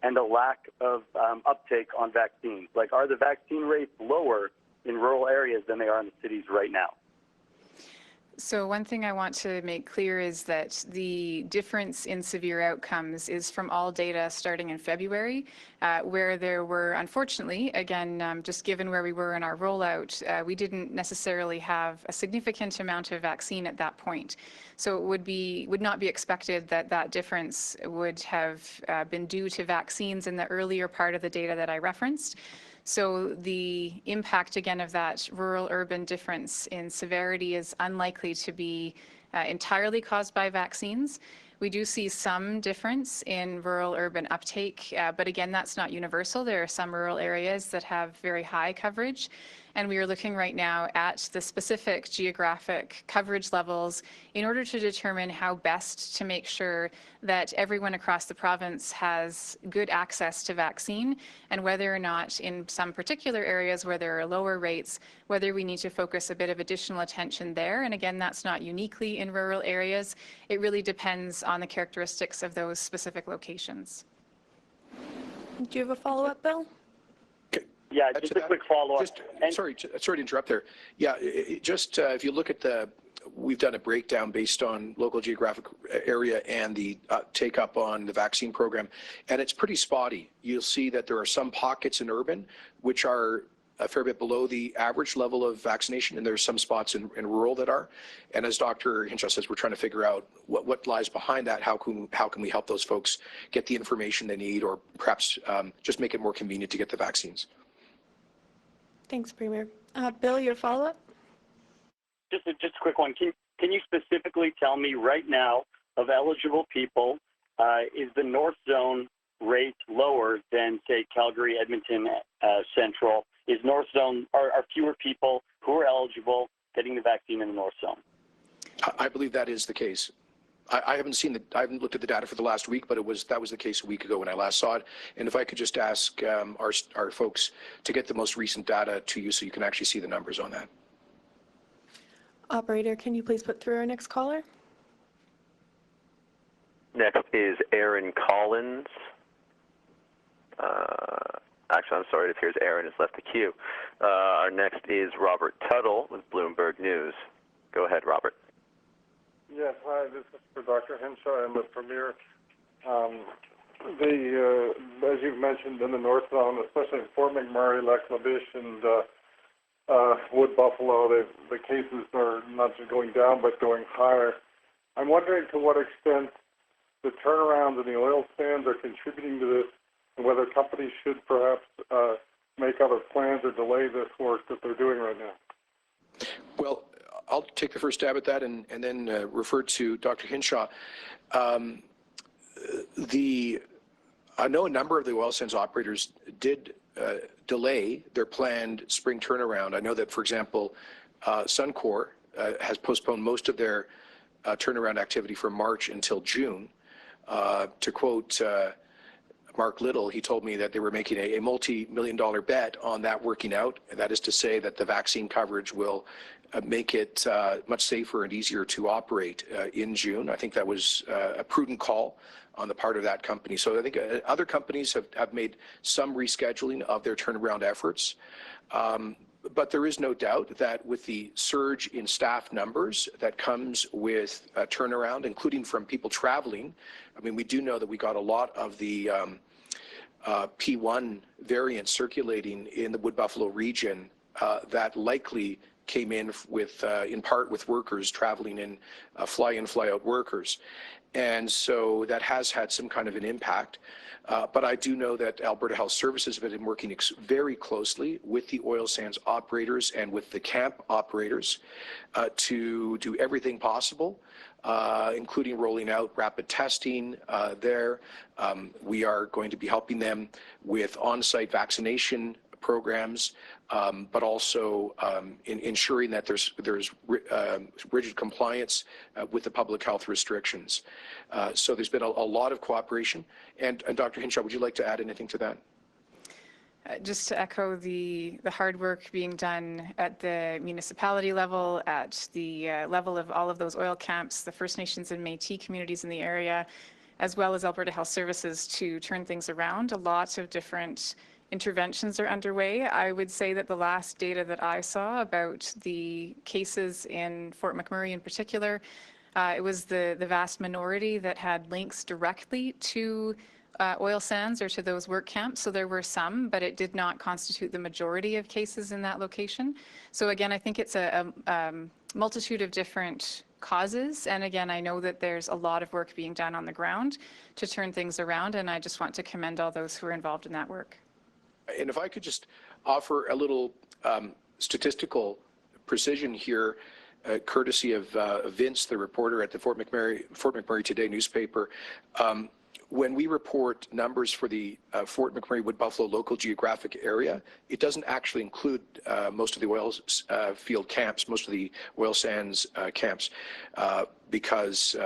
and a lack of uptake on vaccines? Like, are the vaccine rates lower in rural areas than they are in the cities right now? So one thing I want to make clear is that the difference in severe outcomes is from all data starting in February, where there were, unfortunately, again, just given where we were in our rollout, we didn't necessarily have a significant amount of vaccine at that point. So it would not be expected that that difference would have been due to vaccines in the earlier part of the data that I referenced. So the impact, again, of that rural-urban difference in severity is unlikely to be entirely caused by vaccines. We do see some difference in rural-urban uptake, but again, that's not universal. There are some rural areas that have very high coverage, and we are looking right now at the specific geographic coverage levels in order to determine how best to make sure that everyone across the province has good access to vaccine, and whether or not in some particular areas where there are lower rates, whether we need to focus a bit of additional attention there. And again, that's not uniquely in rural areas. It really depends on the characteristics of those specific locations. Do you have a follow-up, Bill? Yeah, just a quick follow-up. Sorry to interrupt there. Yeah, if you look at we've done a breakdown based on local geographic area and the take up on the vaccine program, and it's pretty spotty. You'll see that there are some pockets in urban which are a fair bit below the average level of vaccination, and there's some spots in rural that are. And as Dr. Hinshaw says, we're trying to figure out what lies behind that. How can we help those folks get the information they need, or perhaps just make it more convenient to get the vaccines? Thanks, Premier. Bill, your follow-up? Just a quick one. Can you specifically tell me right now, of eligible people, is the North Zone rate lower than, say, Calgary, Edmonton, Central? Is North Zone, are fewer people who are eligible getting the vaccine in the North Zone? I believe that is the case. I haven't looked at the data for the last week, but that was the case a week ago when I last saw it. And if I could just ask our folks to get the most recent data to you so you can actually see the numbers on that. Operator, can you please put through our next caller? Next is Aaron Collins. Actually, I'm sorry, it appears Aaron has left the queue. Our next is Robert Tuttle with Bloomberg News. Go ahead, Robert. Yes, hi, this is for Dr. Hinshaw and the Premier. As you've mentioned, in the North Zone, especially in Fort McMurray, Lac La Biche, and Wood Buffalo, the cases are not just going down but going higher. I'm wondering to what extent the turnarounds in the oil sands are contributing to this, and whether companies should perhaps make other plans or delay this work that they're doing right now. Well, I'll take the first stab at that and then refer to Dr. Hinshaw. I know a number of the oil sands operators did delay their planned spring turnaround. I know that, for example, Suncor has postponed most of their turnaround activity from March until June. To quote Mark Little, he told me that they were making a multi-million-dollar bet on that working out. And that is to say that the vaccine coverage will make it much safer and easier to operate in June. I think that was a prudent call on the part of that company. So I think other companies have made some rescheduling of their turnaround efforts. But there is no doubt that with the surge in staff numbers that comes with a turnaround, including from people traveling, I mean, we do know that we got a lot of the P1 variant circulating in the Wood Buffalo region that likely came in with, in part with workers traveling in, fly-in, fly-out workers. And so that has had some kind of an impact. But I do know that Alberta Health Services have been working very closely with the oil sands operators and with the camp operators to do everything possible, including rolling out rapid testing there. We are going to be helping them with on-site vaccination programs, but also in ensuring that there's rigid compliance with the public health restrictions. So there's been a lot of cooperation. And Dr. Hinshaw, would you like to add anything to that? Just to echo the hard work being done at the municipality level, at the level of all of those oil camps, the First Nations and Métis communities in the area, as well as Alberta Health Services to turn things around. A lot of different interventions are underway. I would say that the last data that I saw about the cases in Fort McMurray in particular, it was the vast minority that had links directly to oil sands or to those work camps. So there were some, but it did not constitute the majority of cases in that location. So again, I think it's a multitude of different causes. And again, I know that there's a lot of work being done on the ground to turn things around. And I just want to commend all those who are involved in that work. And if I could just offer a little statistical precision here, courtesy of Vince, the reporter at the Fort McMurray Today newspaper. When we report numbers for the Fort McMurray Wood Buffalo local geographic area, it doesn't actually include most of the oil field camps, most of the oil sands camps, because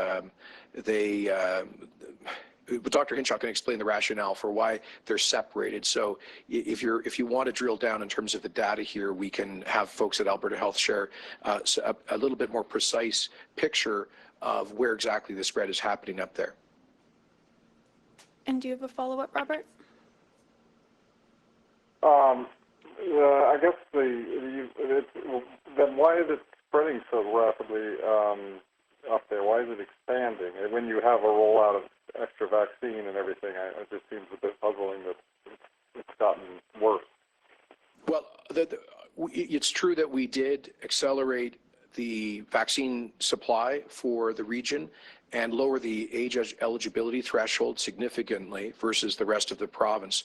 Dr. Hinshaw can explain the rationale for why they're separated. So if you want to drill down in terms of the data here, we can have folks at Alberta Health share a little bit more precise picture of where exactly the spread is happening up there. And do you have a follow-up, Robert? I guess then why is it spreading so rapidly up there? Why is it expanding? And when you have a rollout of extra vaccine and everything, it just seems a bit puzzling that it's gotten worse. Well, it's true that we did accelerate the vaccine supply for the region and lower the age eligibility threshold significantly versus the rest of the province.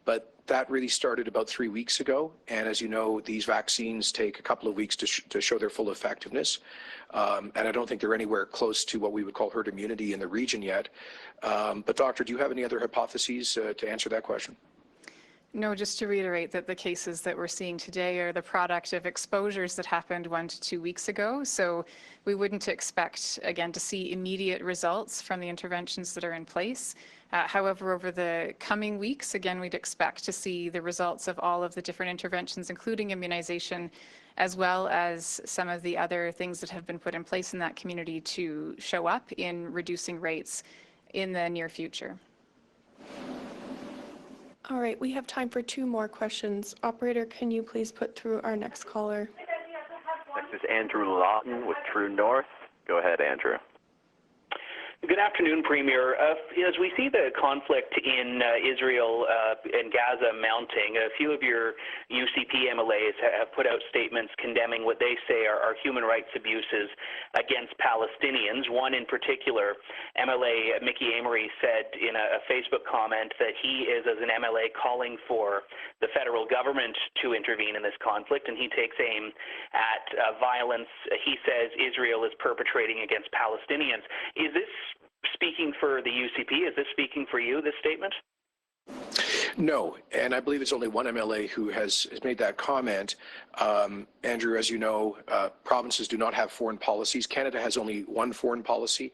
But that really started about 3 weeks ago. And as you know, these vaccines take a couple of weeks to show their full effectiveness. And I don't think they're anywhere close to what we would call herd immunity in the region yet. But doctor, do you have any other hypotheses to answer that question? No, just to reiterate that the cases that we're seeing today are the product of exposures that happened 1 to 2 weeks ago. So we wouldn't expect, again, to see immediate results from the interventions that are in place. However, over the coming weeks, again, we'd expect to see the results of all of the different interventions, including immunization, as well as some of the other things that have been put in place in that community to show up in reducing rates in the near future. All right, we have time for 2 more questions. Operator, can you please put through our next caller? Next is Andrew Lawton with True North. Go ahead, Andrew. Good afternoon, Premier. As we see the conflict in Israel and Gaza mounting, a few of your UCP MLAs have put out statements condemning what they say are human rights abuses against Palestinians. One in particular, MLA Mickey Amory, said in a Facebook comment that he is, as an MLA, calling for the federal government to intervene in this conflict, and he takes aim at violence he says Israel is perpetrating against Palestinians. Is this speaking for the UCP? Is this speaking for you, this statement? No, and I believe it's only one MLA who has made that comment. Andrew, as you know, provinces do not have foreign policies. Canada has only one foreign policy.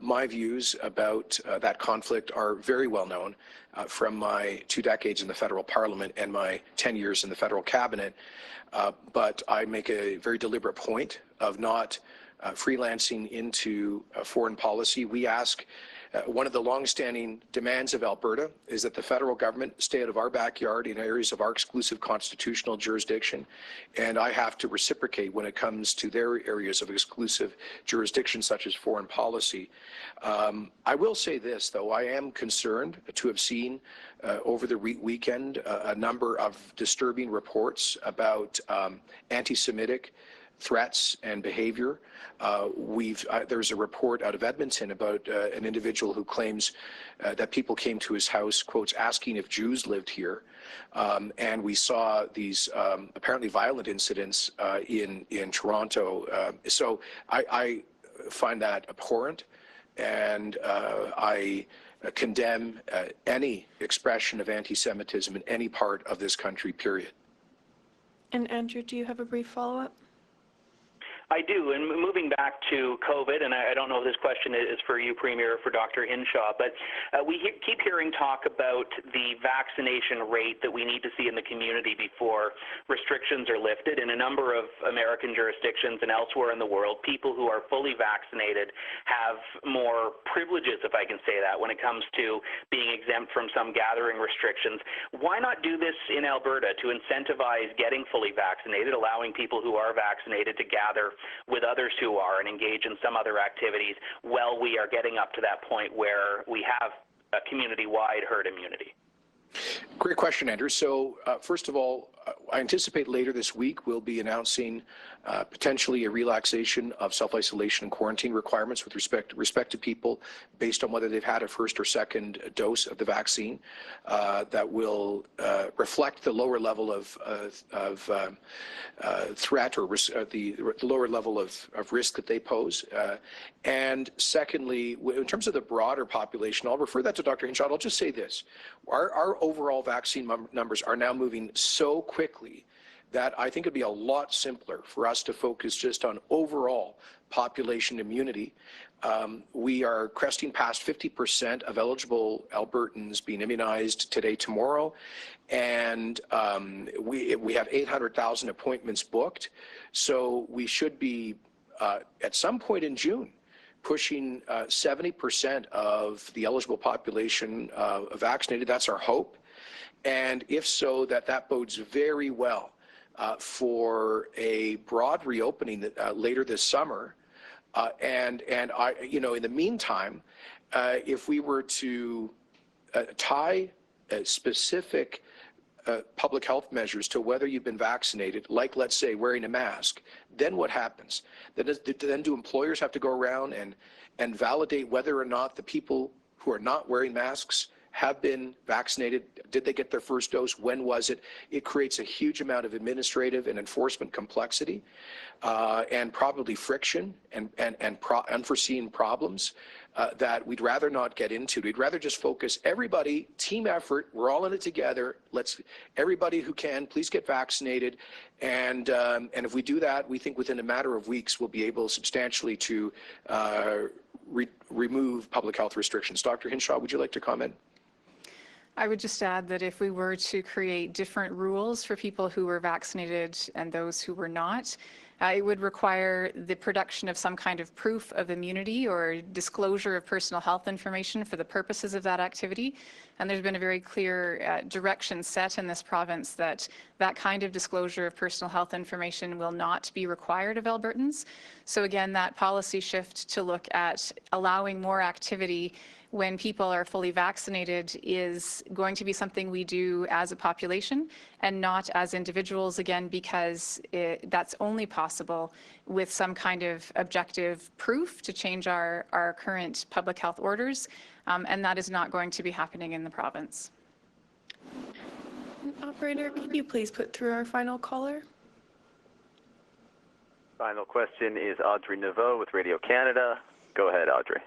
My views about that conflict are very well known from my 2 decades in the federal parliament and my 10 years in the federal cabinet. But I make a very deliberate point of not freelancing into foreign policy. We ask, one of the long-standing demands of Alberta is that the federal government stay out of our backyard in areas of our exclusive constitutional jurisdiction, and I have to reciprocate when it comes to their areas of exclusive jurisdiction, such as foreign policy. I will say this, though, I am concerned to have seen over the weekend a number of disturbing reports about anti-Semitic threats and behavior. There's a report out of Edmonton about an individual who claims that people came to his house, quotes, asking if Jews lived here. And we saw these apparently violent incidents in Toronto. So I find that abhorrent, and I condemn any expression of anti-Semitism in any part of this country, period. And Andrew, do you have a brief follow-up? I do, and moving back to COVID, and I don't know if this question is for you, Premier, or for Dr. Hinshaw, but we keep hearing talk about the vaccination rate that we need to see in the community before restrictions are lifted. In a number of American jurisdictions and elsewhere in the world, people who are fully vaccinated have more privileges, if I can say that, when it comes to being exempt from some gathering restrictions. Why not do this in Alberta to incentivize getting fully vaccinated, allowing people who are vaccinated to gather with others who are and engage in some other activities while we are getting up to that point where we have a community-wide herd immunity? Great question, Andrew. So first of all, I anticipate later this week we'll be announcing potentially a relaxation of self-isolation and quarantine requirements with respect to people based on whether they've had a first or second dose of the vaccine. That will reflect the lower level of threat or risk, the lower level of risk that they pose. And secondly, in terms of the broader population, I'll refer that to Dr. Hinshaw. I'll just say this. Our overall vaccine numbers are now moving so quickly that I think it'd be a lot simpler for us to focus just on overall population immunity. We are cresting past 50% of eligible Albertans being immunized today, tomorrow, and we have 800,000 appointments booked. So we should be at some point in June pushing 70% of the eligible population vaccinated. That's our hope. And if so, that bodes very well for a broad reopening later this summer. And I, in the meantime, if we were to tie specific public health measures to whether you've been vaccinated, like, let's say, wearing a mask, then what happens? Then do employers have to go around and validate whether or not the people who are not wearing masks have been vaccinated? Did they get their first dose? When was it? It creates a huge amount of administrative and enforcement complexity and probably friction and unforeseen problems that we'd rather not get into. We'd rather just focus everybody, team effort, we're all in it together. Everybody who can, please get vaccinated. And if we do that, we think within a matter of weeks, we'll be able substantially to remove public health restrictions. Dr. Hinshaw, would you like to comment? I would just add that if we were to create different rules for people who were vaccinated and those who were not, It would require the production of some kind of proof of immunity or disclosure of personal health information for the purposes of that activity. And there's been a very clear direction set in this province that that kind of disclosure of personal health information will not be required of Albertans. So again, that policy shift to look at allowing more activity when people are fully vaccinated is going to be something we do as a population and not as individuals, again, because that's only possible with some kind of objective proof to change our current public health orders, and that is not going to be happening in the province. Operator, can you please put through our final caller? Final question is Audrey Neveu with Radio Canada. Go ahead, Audrey.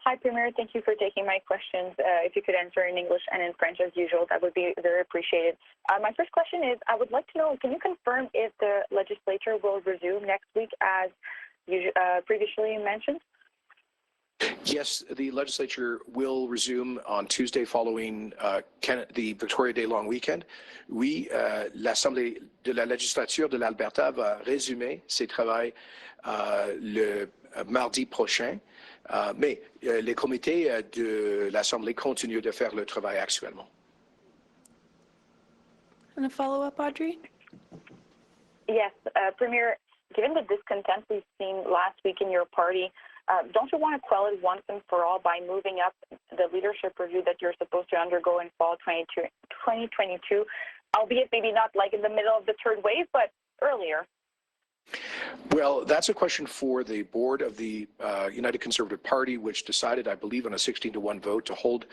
Hi, Premier. Thank you for taking my questions. If you could answer in English and in French as usual, that would be very appreciated. My first question is, I would like to know, can you confirm if the legislature will resume next week as previously mentioned? Yes, the legislature will resume on Tuesday following the Victoria Day long weekend. Oui, l'Assemblée de la législature de l'Alberta va résumer ses travaux le mardi prochain, mais les comités de l'Assemblée continuent de faire le travail actuellement. And a follow-up, Audrey? Yes, Premier, given the discontent we've seen last week in your party, don't you want to quell it once and for all by moving up the leadership review that you're supposed to undergo in fall 2022, albeit maybe not like in the middle of the third wave, but earlier? Well, that's a question for the board of the United Conservative Party, which decided, I believe, on a 16-to-1 vote to hold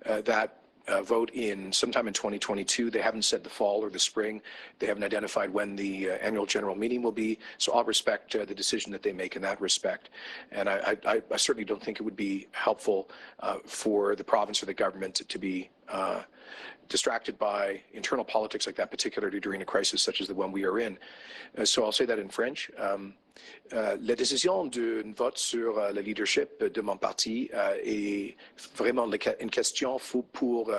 that vote in sometime in 2022. They haven't said the fall or the spring. They haven't identified when the annual general meeting will be. So I'll respect the decision that they make in that respect. And I certainly don't think it would be helpful for the province or the government to be distracted by internal politics like that, particularly during a crisis such as the one we are in. So I'll say that in French. La décision d'un vote sur le leadership de mon parti est vraiment une question pour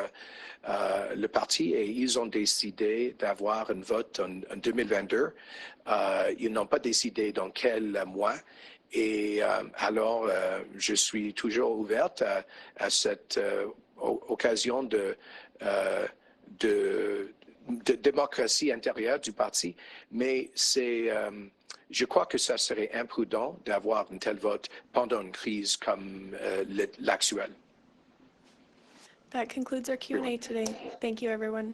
le parti et ils ont décidé d'avoir un vote en 2022. Ils n'ont pas décidé dans quel mois. Et alors, je suis toujours ouverte à cette occasion de démocratie intérieure du parti, mais je crois que ça serait imprudent d'avoir un tel vote pendant une crise comme l'actuelle. That concludes our Q&A today. Thank you, everyone.